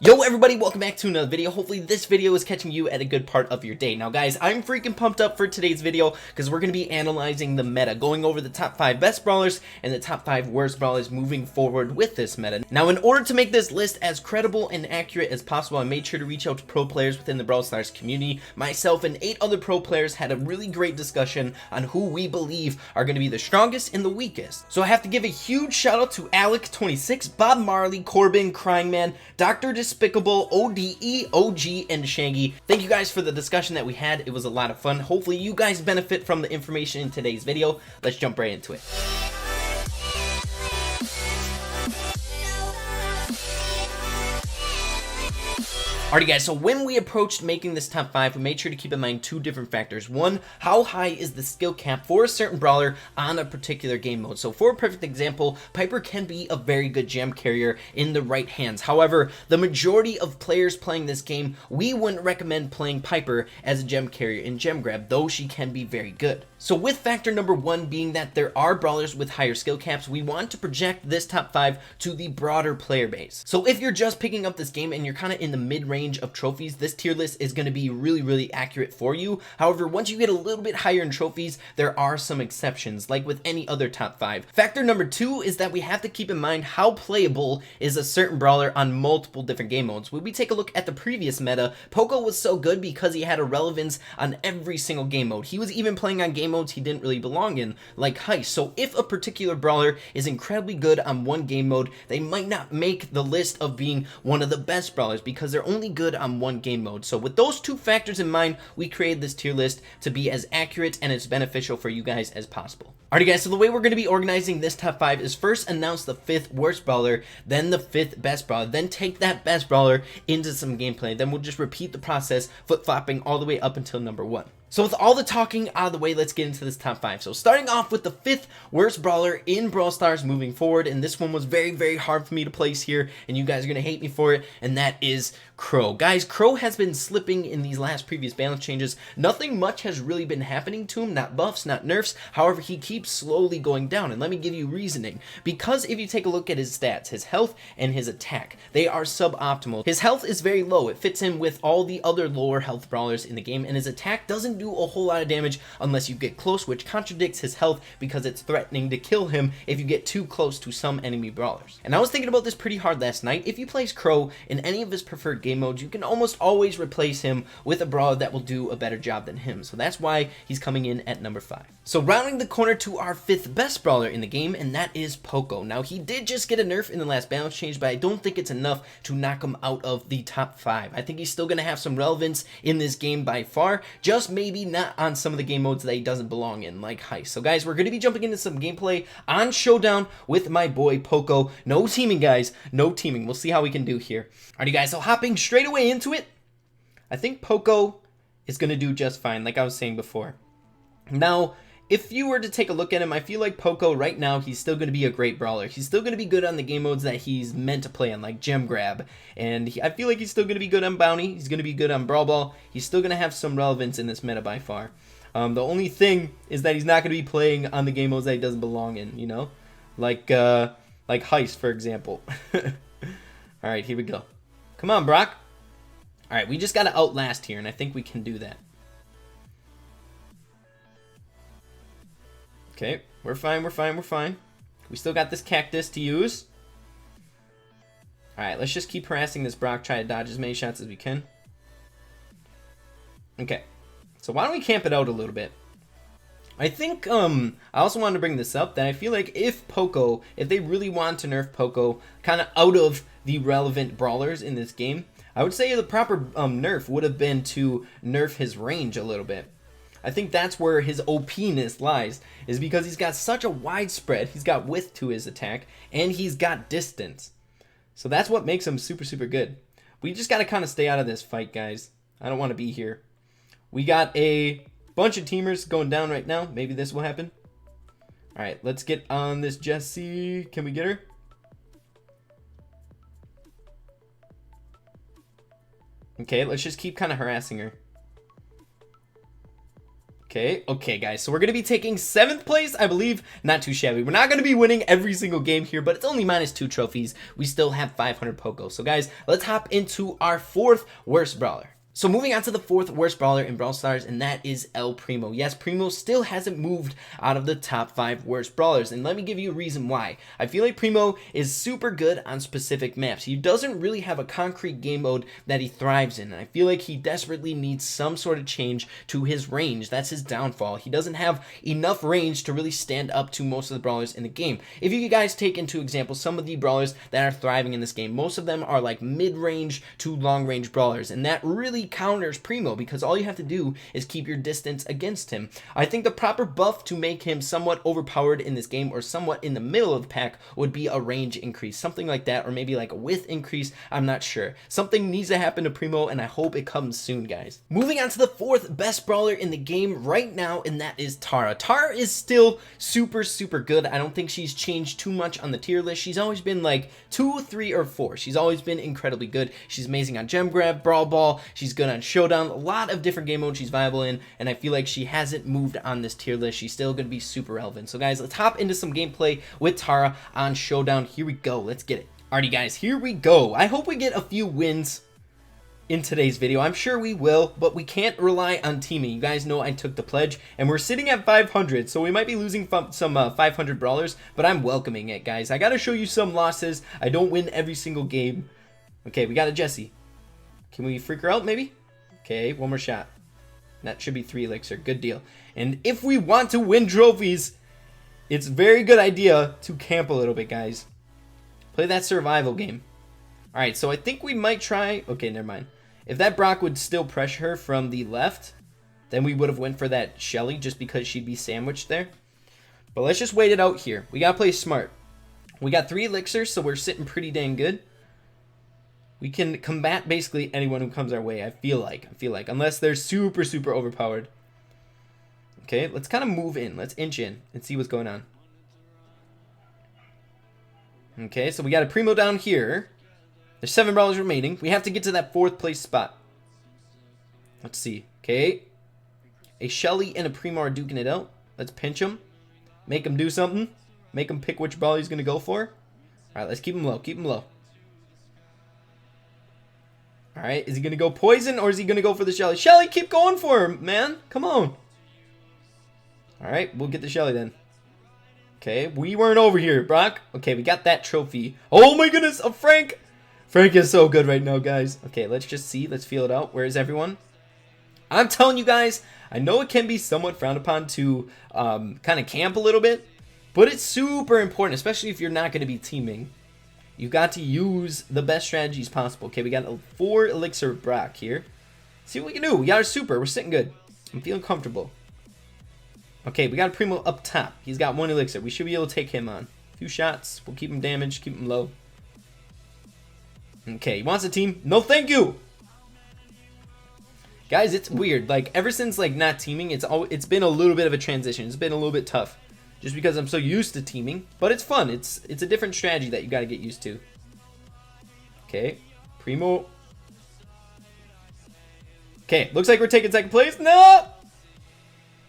Yo everybody, welcome back to another video. Hopefully this video is catching you at a good part of your day. Now guys, I'm freaking pumped up for today's video because we're going to be analyzing the meta, going over the top 5 best brawlers and the top 5 worst brawlers moving forward with this meta. Now in order to make this list as credible and accurate as possible, I made sure to reach out to pro players within the Brawl Stars community. Myself and 8 other pro players had a really great discussion on who we believe are going to be the strongest and the weakest. So I have to give a huge shout out to Alec26, Bob Marley, Corbin, Crying Man, Dr. Despicable, ODE, OG, and Shaggy. Thank you guys for the discussion that we had. It was a lot of fun. Hopefully you guys benefit from the information in today's video. Let's jump right into it. Alrighty guys, so when we approached making this top 5, we made sure to keep in mind 2 different factors. One, how high is the skill cap for a certain brawler on a particular game mode? So for a perfect example, Piper can be a very good gem carrier in the right hands. However, the majority of players playing this game, we wouldn't recommend playing Piper as a gem carrier in gem grab, though she can be very good. So with factor number 1 being that there are brawlers with higher skill caps, we want to project this top 5 to the broader player base. So if you're just picking up this game and you're kind of in the mid-range of trophies, this tier list is going to be really accurate for you. However, once you get a little bit higher in trophies, there are some exceptions, like with any other top 5. Factor number 2 is that we have to keep in mind how playable is a certain brawler on multiple different game modes. When we take a look at the previous meta, Poco was so good because he had a relevance on every single game mode. He was even playing on game modes he didn't really belong in, like Heist. So if a particular brawler is incredibly good on one game mode, they might not make the list of being one of the best brawlers because they're only good on one game mode. So with those 2 factors in mind, we created this tier list to be as accurate and as beneficial for you guys as possible. Alright guys, so the way we're going to be organizing this top 5 is first announce the 5th worst brawler, then the 5th best brawler, then take that best brawler into some gameplay. Then we'll just repeat the process, flip-flopping all the way up until number 1. So with all the talking out of the way, let's get into this top 5. So starting off with the 5th worst brawler in Brawl Stars moving forward, and this one was very hard for me to place here, and you guys are going to hate me for it, and that is Crow. Guys, Crow has been slipping in these last previous balance changes. Nothing much has really been happening to him, not buffs, not nerfs. However, he keeps slowly going down, and let me give you reasoning. Because if you take a look at his stats, his health and his attack, they are suboptimal. His health is very low. It fits in with all the other lower health brawlers in the game, and his attack doesn't do a whole lot of damage unless you get close, which contradicts his health because it's threatening to kill him if you get too close to some enemy brawlers. And I was thinking about this pretty hard last night. If you place Crow in any of his preferred game modes, you can almost always replace him with a brawler that will do a better job than him. So that's why he's coming in at number 5. So rounding the corner to our 5th best brawler in the game, and that is Poco. Now he did just get a nerf in the last balance change, but I don't think it's enough to knock him out of the top 5. I think he's still going to have some relevance in this game by far, just maybe not on some of the game modes that he doesn't belong in, like Heist. So guys, we're going to be jumping into some gameplay on Showdown with my boy Poco. No teaming, guys. No teaming. We'll see how we can do here. Alrighty guys, so hopping straight away into it, I think Poco is going to do just fine, like I was saying before. Now, if you were to take a look at him, I feel like Poco right now, he's still going to be a great brawler. He's still going to be good on the game modes that he's meant to play on, like Gem Grab. And I feel like he's still going to be good on Bounty. He's going to be good on Brawl Ball. He's still going to have some relevance in this meta by far. The only thing is that he's not going to be playing on the game modes that he doesn't belong in, you know? Like Heist, for example. Alright, here we go. Come on, Brock. Alright, we just got to outlast here, and I think we can do that. Okay, we're fine. We still got this cactus to use. Alright, let's just keep harassing this Brock, try to dodge as many shots as we can. Okay, so why don't we camp it out a little bit? I think, I also wanted to bring this up, that I feel like if Poco, if they really want to nerf Poco kind of out of the relevant brawlers in this game, I would say the proper nerf would have been to nerf his range a little bit. I think that's where his OP-ness lies, is because he's got such a wide spread, he's got width to his attack, and he's got distance. So that's what makes him super good. We just got to kind of stay out of this fight, guys. I don't want to be here. We got a bunch of teamers going down right now. Maybe this will happen. Alright, let's get on this Jessie. Can we get her? Okay, let's just keep kind of harassing her. Okay, guys, so we're going to be taking 7th place, I believe. Not too shabby. We're not going to be winning every single game here, but it's only -2 trophies. We still have 500 Poco. So, guys, let's hop into our 4th worst brawler. So moving on to the 4th worst brawler in Brawl Stars, and that is El Primo. Yes, Primo still hasn't moved out of the top 5 worst brawlers, and let me give you a reason why. I feel like Primo is super good on specific maps. He doesn't really have a concrete game mode that he thrives in, and I feel like he desperately needs some sort of change to his range. That's his downfall. He doesn't have enough range to really stand up to most of the brawlers in the game. If you guys take into example some of the brawlers that are thriving in this game, most of them are like mid-range to long-range brawlers, and that really counters Primo because all you have to do is keep your distance against him. I think the proper buff to make him somewhat overpowered in this game or somewhat in the middle of the pack would be a range increase, something like that, or maybe like a width increase. I'm not sure. Something needs to happen to Primo, and I hope it comes soon, guys. Moving on to the 4th best brawler in the game right now, and that is Tara. Tara is still super good. I don't think she's changed too much on the tier list. She's always been like 2, 3, or 4. She's always been incredibly good. She's amazing on Gem Grab, Brawl Ball. She's good on Showdown. A lot of different game modes she's viable in, and I feel like she hasn't moved on this tier list. She's still going to be super relevant. So guys, let's hop into some gameplay with Tara on Showdown. Here we go. Let's get it. Alrighty guys, here we go. I hope we get a few wins in today's video. I'm sure we will, but we can't rely on teaming. You guys know I took the pledge, and we're sitting at 500, so we might be losing some 500 brawlers, but I'm welcoming it, guys. I gotta show you some losses. I don't win every single game. Okay, we got a Jessie. Can we freak her out, maybe? Okay, one more shot. That should be 3 elixir. Good deal. And if we want to win trophies, it's a very good idea to camp a little bit, guys. Play that survival game. Alright, so I think we might try... Okay, never mind. If that Brock would still pressure her from the left, then we would have went for that Shelly just because she'd be sandwiched there. But let's just wait it out here. We gotta play smart. We got 3 elixirs, so we're sitting pretty dang good. We can combat basically anyone who comes our way, I feel like. Unless they're super overpowered. Okay, let's kind of move in. Let's inch in and see what's going on. Okay, so we got a Primo down here. There's 7 brawlers remaining. We have to get to that 4th place spot. Let's see. Okay. A Shelly and a Primo are duking it out. Let's pinch them. Make them do something. Make them pick which brawler he's going to go for. Alright, let's keep him low. Keep him low. Alright, is he going to go poison or is he going to go for the Shelly? Shelly, keep going for him, man. Come on. Alright, we'll get the Shelly then. Okay, we weren't over here, Brock. Okay, we got that trophy. Oh my goodness, a Frank. Frank is so good right now, guys. Okay, let's just see. Let's feel it out. Where is everyone? I'm telling you guys, I know it can be somewhat frowned upon to kind of camp a little bit, but it's super important, especially if you're not going to be teaming. You've got to use the best strategies possible. Okay, we got a 4 elixir Brock here. See what we can do. We got our super. We're sitting good. I'm feeling comfortable. Okay, we got a Primo up top. He's got 1 elixir. We should be able to take him on. A few shots. We'll keep him damaged. Keep him low. Okay, he wants a team. No, thank you. Guys, it's weird. Like, ever since, like, not teaming, it's been a little bit of a transition. It's been a little bit tough. Just because I'm so used to teaming. But it's fun. It's a different strategy that you got to get used to. Okay. Primo. Okay, looks like we're taking 2nd place. No!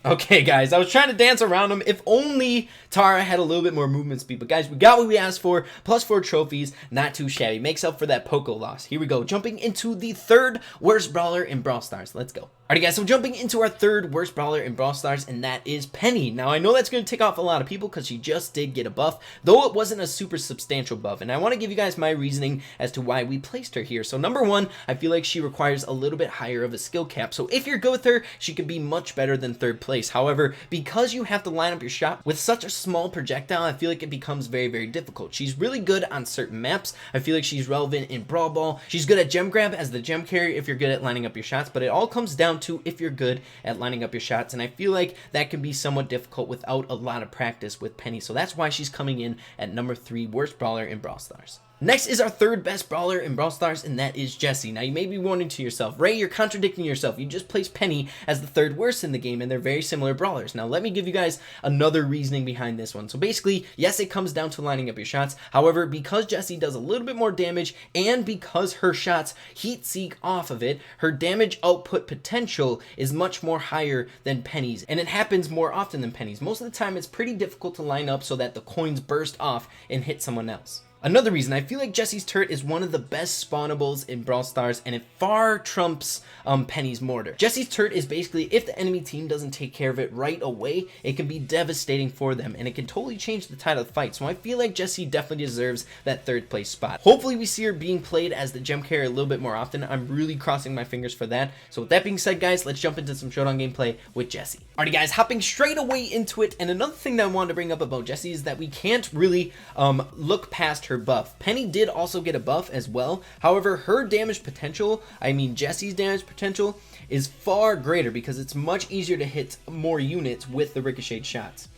Okay, guys, I was trying to dance around him. If only Tara had a little bit more movement speed. But, guys, we got what we asked for. Plus 4 trophies. Not too shabby. Makes up for that Poco loss. Here we go. Jumping into the 3rd worst brawler in Brawl Stars. Let's go. Alright guys, so jumping into our 3rd worst brawler in Brawl Stars, and that is Penny. Now I know that's going to tick off a lot of people because she just did get a buff, though it wasn't a super substantial buff, and I want to give you guys my reasoning as to why we placed her here. So number 1, I feel like she requires a little bit higher of a skill cap, so if you're good with her, she could be much better than 3rd place. However, because you have to line up your shot with such a small projectile, I feel like it becomes very difficult. She's really good on certain maps. I feel like she's relevant in Brawl Ball. She's good at Gem Grab as the gem carrier if you're good at lining up your shots, but it all comes down to if you're good at lining up your shots, and I feel like that can be somewhat difficult without a lot of practice with Penny, so that's why she's coming in at number 3 worst brawler in Brawl Stars. Next is our third best brawler in Brawl Stars, and that is Jessie. Now, you may be wondering to yourself, Ray, you're contradicting yourself. You just placed Penny as the third worst in the game, and they're very similar brawlers. Now, let me give you guys another reasoning behind this one. So basically, yes, it comes down to lining up your shots. However, because Jessie does a little bit more damage, and because her shots heat seek off of it, her damage output potential is much more higher than Penny's, and it happens more often than Penny's. Most of the time, it's pretty difficult to line up so that the coins burst off and hit someone else. Another reason, I feel like Jessie's turret is one of the best spawnables in Brawl Stars, and it far trumps Penny's mortar. Jessie's turret is basically, if the enemy team doesn't take care of it right away, it can be devastating for them, and it can totally change the tide of the fight. So I feel like Jessie definitely deserves that third place spot. Hopefully we see her being played as the gem carrier a little bit more often. I'm really crossing my fingers for that. So with that being said, guys, let's jump into some Showdown gameplay with Jessie. Alrighty guys, hopping straight away into it, and another thing that I wanted to bring up about Jessie is that we can't really look past her buff. Penny did also get a buff as well. However, her damage potential, I mean Jessie's damage potential, is far greater because it's much easier to hit more units with the ricocheted shots.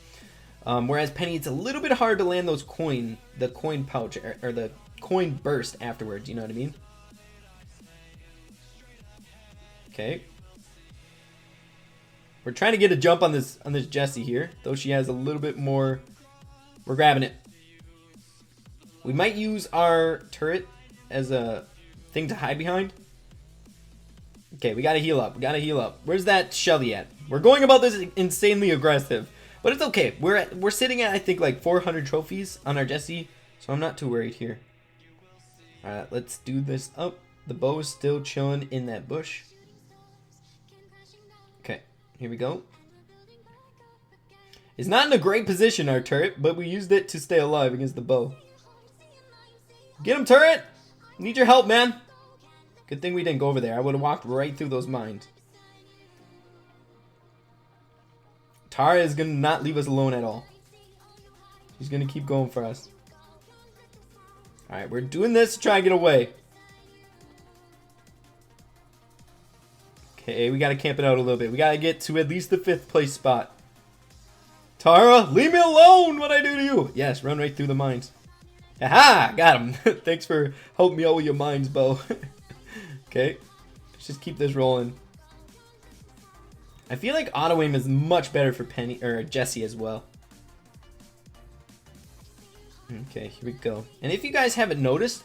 Whereas Penny, it's a little bit hard to land those the coin pouch or the coin burst afterwards, you know what I mean? Okay. We're trying to get a jump on this Jessie here, though she has a little bit more. We're grabbing it. We might use our turret as a thing to hide behind. Okay, we gotta heal up. We gotta heal up. Where's that Shelly at? We're going about this insanely aggressive, but it's okay. We're sitting at, I think, like 400 trophies on our Jessie, so I'm not too worried here. All right, let's do this up. The bow is still chilling in that bush. Okay, here we go. It's not in a great position, our turret, but we used it to stay alive against the bow. Get him, turret! Need your help, man. Good thing we didn't go over there. I would have walked right through those mines. Tara is going to not leave us alone at all. She's going to keep going for us. Alright, we're doing this to try and get away. Okay, we got to camp it out a little bit. We got to get to at least the 5th place spot. Tara, leave me alone! What'd I do to you? Yes, run right through the mines. Aha! Got him. Thanks for helping me out with your mines, Bo. Okay. Let's just keep this rolling. I feel like auto aim is much better for Penny or Jessie as well. Okay, here we go. And if you guys haven't noticed,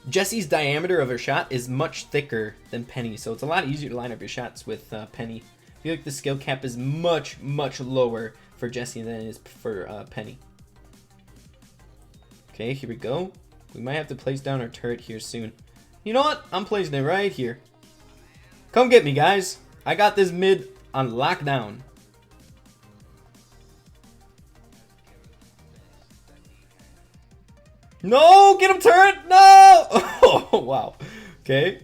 Jessie's diameter of her shot is much thicker than Penny, so it's a lot easier to line up your shots with Penny. I feel like the skill cap is much lower for Jessie than it is for Penny. Okay, here we go. We might have to place down our turret here soon. You know what? I'm placing it right here. Come get me, guys. I got this mid on lockdown. No! Get him, turret! No! Oh, wow. Okay.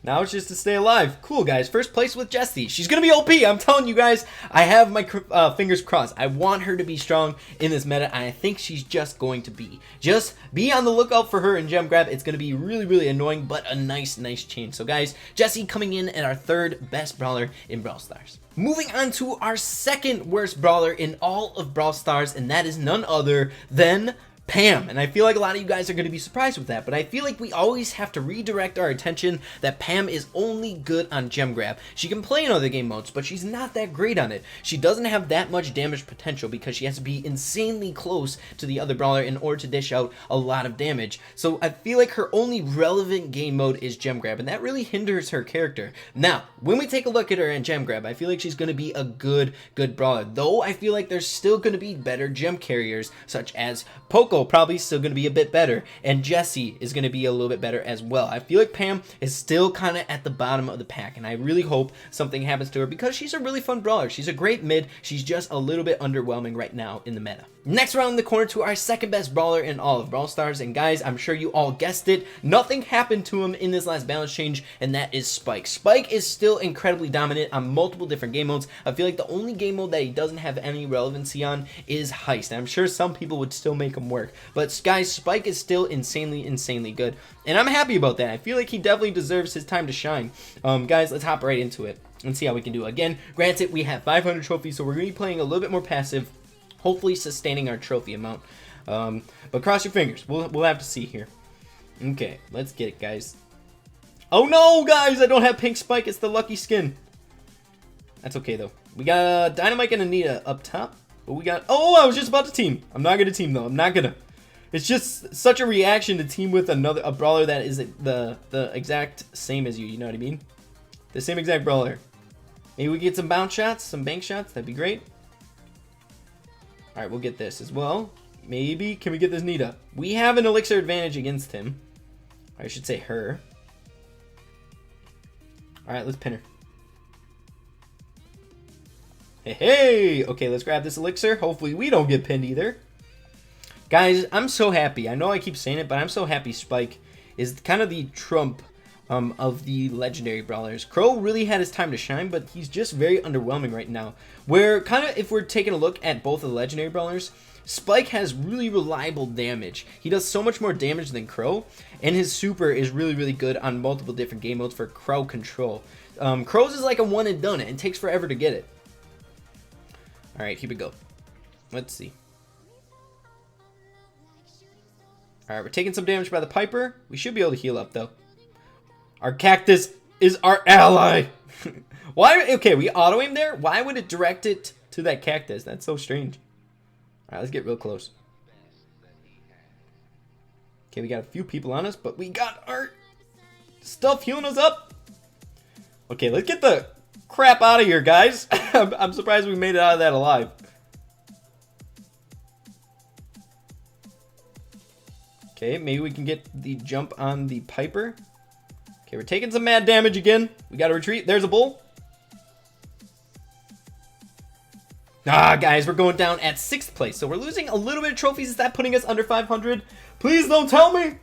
Now it's just to stay alive. Cool, guys. First place with Jessie. She's going to be OP. I'm telling you guys, I have my fingers crossed. I want her to be strong in this meta, and I think she's just going to be. Just be on the lookout for her in gem grab. It's going to be really annoying, but a nice change. So, guys, Jessie coming in at our third best brawler in Brawl Stars. Moving on to our second worst brawler in all of Brawl Stars, and that is none other than Pam. And I feel like a lot of you guys are going to be surprised with that, but I feel like we always have to redirect our attention that Pam is only good on gem grab. She can play in other game modes, but she's not that great on it. She doesn't have that much damage potential because she has to be insanely close to the other brawler in order to dish out a lot of damage. So I feel like her only relevant game mode is gem grab, and that really hinders her character. Now, when we take a look at her in gem grab, I feel like she's going to be a good brawler, though I feel like there's still going to be better gem carriers, such as Poco, probably still going to be a bit better, and Jessie is going to be a little bit better as well. I feel like Pam is still kind of at the bottom of the pack, and I really hope something happens to her because she's a really fun brawler. She's a great mid. She's just a little bit underwhelming right now in the meta. Next, around the corner to our second best brawler in all of Brawl Stars, and guys, I'm sure you all guessed it, nothing happened to him in this last balance change, and that is Spike. Spike is still incredibly dominant on multiple different game modes. I feel like the only game mode that he doesn't have any relevancy on is Heist, and I'm sure some people would still make him work, but guys, Spike is still insanely good, and I'm happy about that. I feel like he definitely deserves his time to shine. Guys, let's hop right into it and see how we can do. Again, granted, we have 500 trophies, so we're going to be playing a little bit more passive, hopefully sustaining our trophy amount. But cross your fingers. We'll have to see here. Okay, let's get it, guys. Oh no, guys, I don't have pink spike. It's the lucky skin. That's okay though. We got Dynamite and Anita up top. But we got, oh, I was just about to team. I'm not gonna team though. I'm not gonna. It's just such a reaction to team with a brawler that is the exact same as you. You know what I mean? The same exact brawler. Maybe we get some bounce shots, some bank shots. That'd be great. All right, we'll get this as well. Maybe can we get this Nita? We have an elixir advantage against him. I should say her. All right, let's pin her. Hey, hey! Okay, let's grab this elixir. Hopefully we don't get pinned either. Guys, I'm so happy. I know I keep saying it, but I'm so happy Spike is kind of the trump of the legendary brawlers. Crow really had his time to shine, but he's just very underwhelming right now. Where kind of, if we're taking a look at both of the legendary brawlers, Spike has really reliable damage. He does so much more damage than Crow, and his super is really, really good on multiple different game modes for crowd control. Crow's is like a one and done, and it takes forever to get it. Alright, here we go. Let's see. Alright, we're taking some damage by the Piper. We should be able to heal up, though. Our cactus is our ally. Why? Okay, we auto-aim there. Why would it direct it to that cactus? That's so strange. Alright, let's get real close. Okay, we got a few people on us, but we got our stuff healing us up. Okay, let's get the crap out of here, guys. I'm surprised we made it out of that alive. Okay, maybe we can get the jump on the Piper. Okay, we're taking some mad damage again. We gotta retreat. There's a bull. Ah, guys, we're going down at 6th place. So we're losing a little bit of trophies. Is that putting us under 500? Please don't tell me.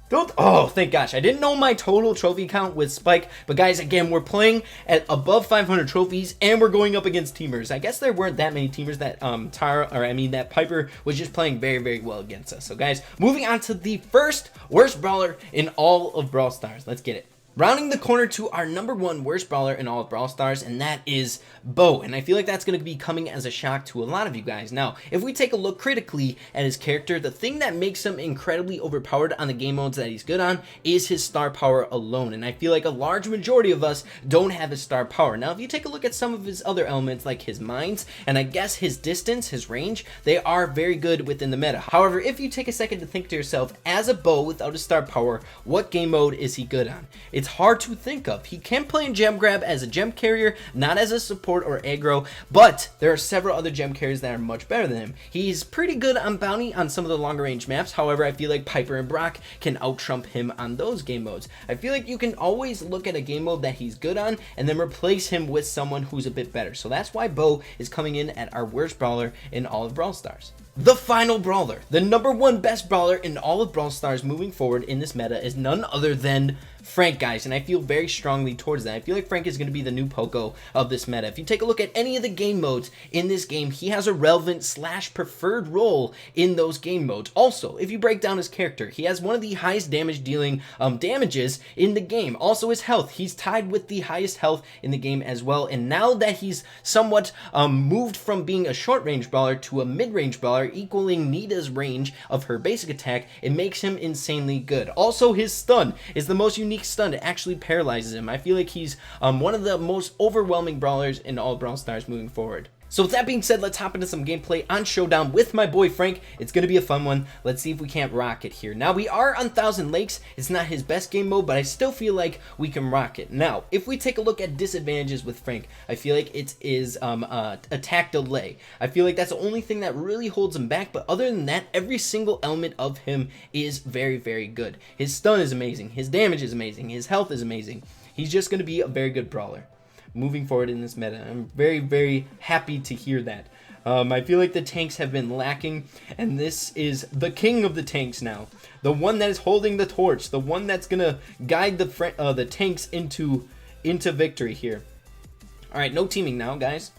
Don't. Oh, thank gosh. I didn't know my total trophy count with Spike. But guys, again, we're playing at above 500 trophies and we're going up against teamers. I guess there weren't that many teamers that that Piper was just playing very, very well against us. So guys, moving on to the first worst brawler in all of Brawl Stars. Let's get it. Rounding the corner to our #1 worst brawler in all of Brawl Stars, and that is Bo. And I feel like that's going to be coming as a shock to a lot of you guys. Now, if we take a look critically at his character, the thing that makes him incredibly overpowered on the game modes that he's good on is his star power alone. And I feel like a large majority of us don't have his star power. Now, if you take a look at some of his other elements, like his mines, and I guess his distance, his range, they are very good within the meta. However, if you take a second to think to yourself, as a Bo without his star power, what game mode is he good on? It's hard to think of. He can play in gem grab as a gem carrier, not as a support or aggro, but there are several other gem carriers that are much better than him. He's pretty good on bounty on some of the longer range maps. However, I feel like Piper and Brock can out trump him on those game modes. I feel like you can always look at a game mode that he's good on and then replace him with someone who's a bit better. So that's why Bo is coming in at our worst brawler in all of Brawl Stars. The final brawler, the #1 best brawler in all of Brawl Stars moving forward in this meta, is none other than Frank, guys, and I feel very strongly towards that. I feel like Frank is going to be the new Poco of this meta. If you take a look at any of the game modes in this game, he has a relevant / preferred role in those game modes. Also, if you break down his character, he has one of the highest damage dealing damages in the game. Also, his health, he's tied with the highest health in the game as well. And now that he's somewhat moved from being a short range brawler to a mid range brawler, equaling Nita's range of her basic attack, it makes him insanely good. Also, his stun is the most unique stun. It actually paralyzes him. I feel like he's one of the most overwhelming brawlers in all Brawl Stars moving forward. So with that being said, let's hop into some gameplay on Showdown with my boy Frank. It's going to be a fun one. Let's see if we can't rock it here. Now, we are on 1000 Lakes. It's not his best game mode, but I still feel like we can rock it. Now, if we take a look at disadvantages with Frank, I feel like it is attack delay. I feel like that's the only thing that really holds him back, but other than that, every single element of him is very, very good. His stun is amazing. His damage is amazing. His health is amazing. He's just going to be a very good brawler moving forward in this meta. I'm very, very happy to hear that. I feel like the tanks have been lacking, and this is the king of the tanks now. The one that is holding the torch, the one that's gonna guide the tanks into victory here. All right, no teaming now, guys.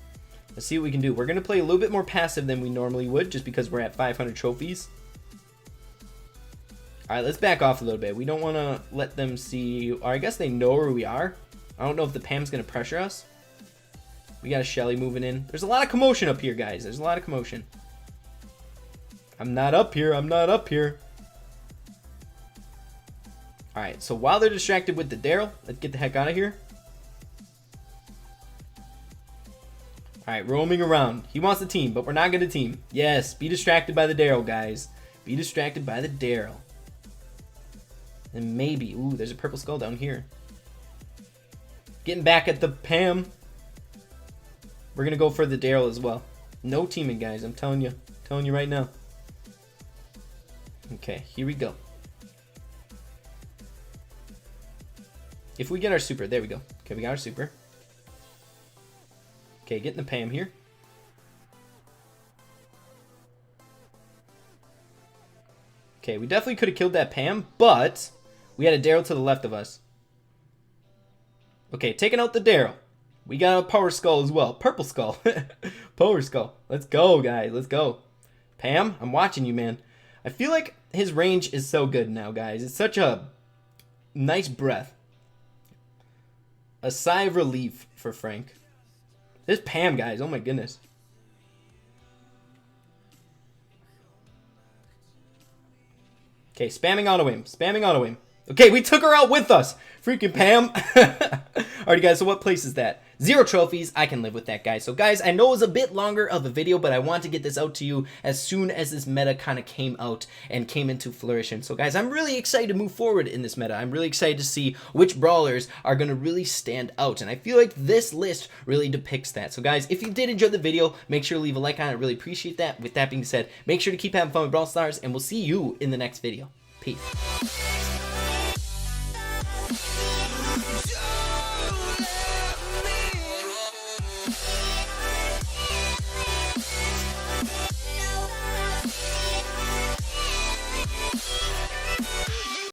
Let's see what we can do. We're gonna play a little bit more passive than we normally would, just because we're at 500 trophies. All right, let's back off a little bit. We don't want to let them see, or I guess they know where we are. I don't know if the Pam's going to pressure us. We got a Shelly moving in. There's a lot of commotion up here, guys. There's a lot of commotion. I'm not up here. I'm not up here. Alright, so while they're distracted with the Daryl, let's get the heck out of here. Alright, roaming around. He wants to team, but we're not going to team. Yes, be distracted by the Daryl, guys. Be distracted by the Daryl. And maybe... Ooh, there's a purple skull down here. Getting back at the Pam. We're going to go for the Daryl as well. No teaming, guys. I'm telling you. Telling you right now. Okay, here we go. If we get our super, there we go. Okay, we got our super. Okay, getting the Pam here. Okay, we definitely could have killed that Pam, but we had a Daryl to the left of us. Okay, taking out the Daryl. We got a power skull as well. Purple skull. Power skull. Let's go, guys. Let's go. Pam, I'm watching you, man. I feel like his range is so good now, guys. It's such a nice breath. A sigh of relief for Frank. This Pam, guys. Oh, my goodness. Okay, spamming auto aim. Spamming auto aim. Okay, we took her out with us. Freaking Pam. Alrighty, guys, so what place is that? 0 trophies. I can live with that, guys. So, guys, I know it was a bit longer of a video, but I want to get this out to you as soon as this meta kind of came out and came into flourishing. So, guys, I'm really excited to move forward in this meta. I'm really excited to see which brawlers are going to really stand out, and I feel like this list really depicts that. So, guys, if you did enjoy the video, make sure to leave a like on it. I really appreciate that. With that being said, make sure to keep having fun with Brawl Stars, and we'll see you in the next video. Peace.